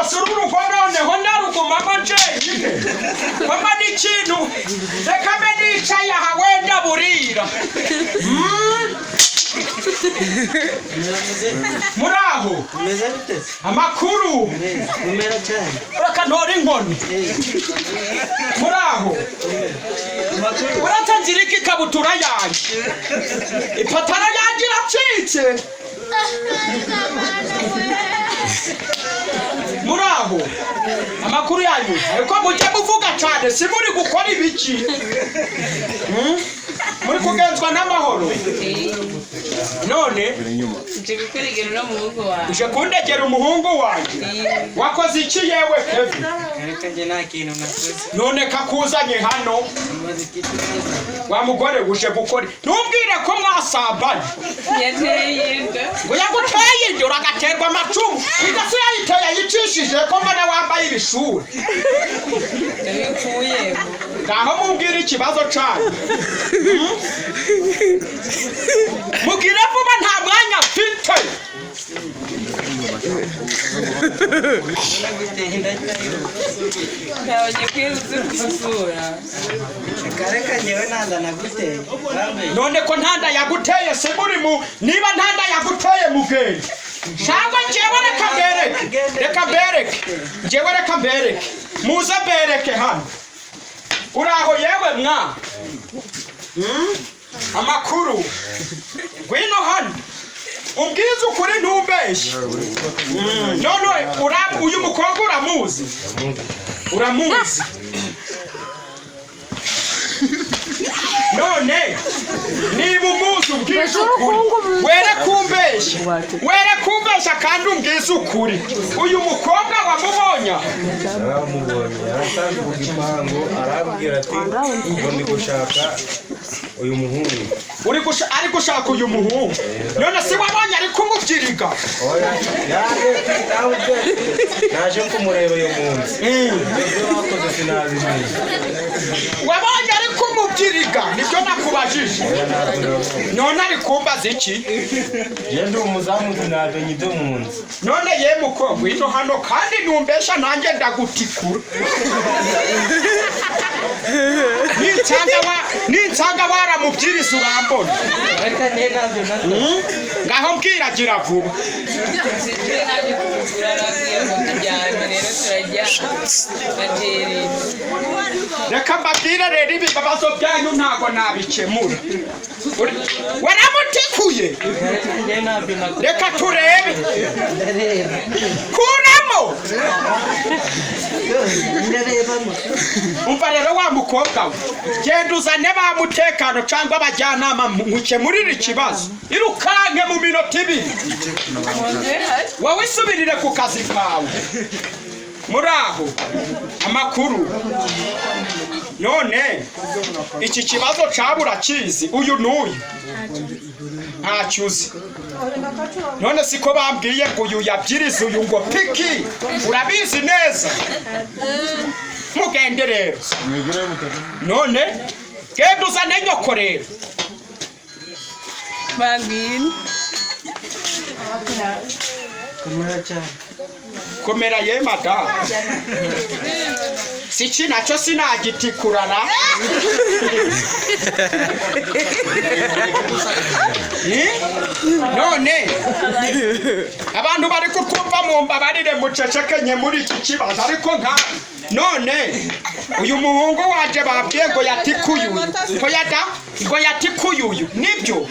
rwose urugo noneho ndarugumamo njyenyine mama n'ikintu reka mbe nicaye aha wenda burira muraho amakuru reka ntore inkoni muraho uratangira iki ikabutura yanjye ipatara yanjye iracitse muraho amakuru yanyu ariko mujye muvuga cyane si muri gukora ibiki muri kugenzwa n'amahoro none uje gukurigera umuhungu wawe uje kundegera umuhungu wanjye wakoze iki yewe Kevin ariko nje nta kintu nakoze none kakuzanye hano wa mugore uje gukora ntubwire ko mwasambanye yateye inda ngo yaguteye inda uragaterwa amacumu igasi yayiteye yicishije ko mbona wambaye ibishuri ndabikuyemo ngaho mubwire ikibazo cyanyu mubwire vuba nta mwanya mfite ntabonye kwiza gusura kareka nyewe nanda naguteye none ko ntanda yaguteye se muri mu niba ntanda yaguteye mugende cyangwa njyewe reka mbereke muze mbereke hano uraho yewe mwa amakuru ngwino hano umbwize ukuri ntumbeshye none uyu mukobwa uramuzi none niba umuzi umbwize ukuri were kumbeshya kandi umbwize ukuri uyu mukobwa wamubonye yarasanze ku gipangu arambwira ati ngo ndi gushaka uyu muhungu ari gushaka uyu muhungu none si wabonye ari kumubyiriga naje kumureba uyu munsi ibyo bakoze sinabimenye wabonye ari kumubyiriga nibyo nakubajije none ari kumbaza iki ndi umuzamu sinamenye ibyo mu nzu none ye mukobwa ino hano kandi numbesha nanjye ndagutikura ninsanga waramubwiriza urambona ngaho mbwiragira vuba reka mbabwire rero ibibazo byanyu ntabwo nabikemura waramutikuye reka turebe kuramo umva rero wa mukobwa we genda uzane ba mutekano cyangwa abajyanama mukemurire ikibazo irukanke mu minota ibiri wowe isubirire ku kazi kawe muraho amakuru none iki kibazo cabura kizi uyu n'uyu ntacyo uzi none siko bambwiye ngo uyu yabyiriza uyu ngo piki urabizi neza mugende rero none genda uzane nyoko rero bagwini komera ye madamu siki nacyo sinagitikurana none abantu bari kutwumva mu mbabarire mucecekenye muri iki kibazo ariko nka none uyu muhungu waje babwiye ngo yatikuyuyu ngo yatikuyuyu nibyo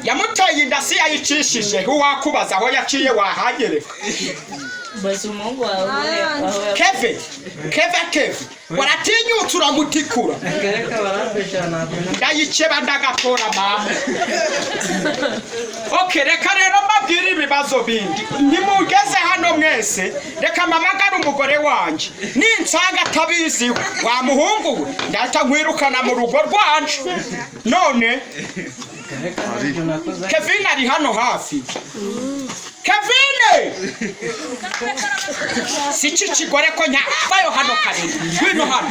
yamuteye inda si yayicishije uwakubaza aho yaciye wahanyereka basi umuhungu wawe Keve waratinyutse uramutikura ndayikeba ndagatora mama reka rero mbabwire ibibazo bindi ntimugeze hano mwese reka mpamagare umugore wanjye ninsanga atabiziho wa muhungu we ndahita nkwirukana mu rugo rwanje none Kevin ari hano hafi. Kevin! Sichi kigore ko nyavayo hano kare. Ngwino hano.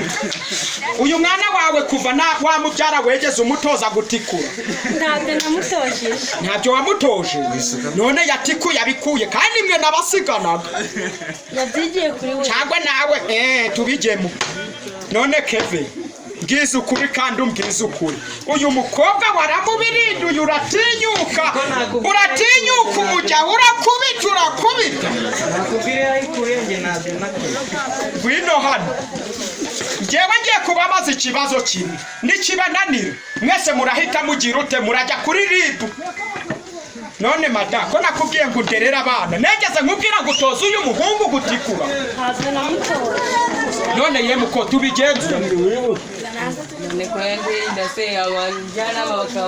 Uyu mwana wawe kuva na wa mubyara wegeze umutoza gutikura. Ntabwo namutoje. Ntabyo wamutoje. None yatikuye abikuye kandi mwe nabasiganaga. Yabyigiye kuri we. Cyangwa nawe tubijemo. None Kevin ngize ukuri kandi umbwize ukuri. Uyu mukobwa waramubirinduye uratinyuka umujya urakubita. nakubwire ayikuye nge ntabyo nakoze. Ngwino hano. Njyewe ngiye kubabaza ikibazo kimwe. Nikibananira mwese murahita mugira ute murajya kuri ribu. None mada ko nakubwiye ngo nderera abana negeze nkubwira ngo utoze uyu muhungu gutikura. Ntabwo namutoje. None ye muko tubigenza. None kwende ndase abantu jana bakaba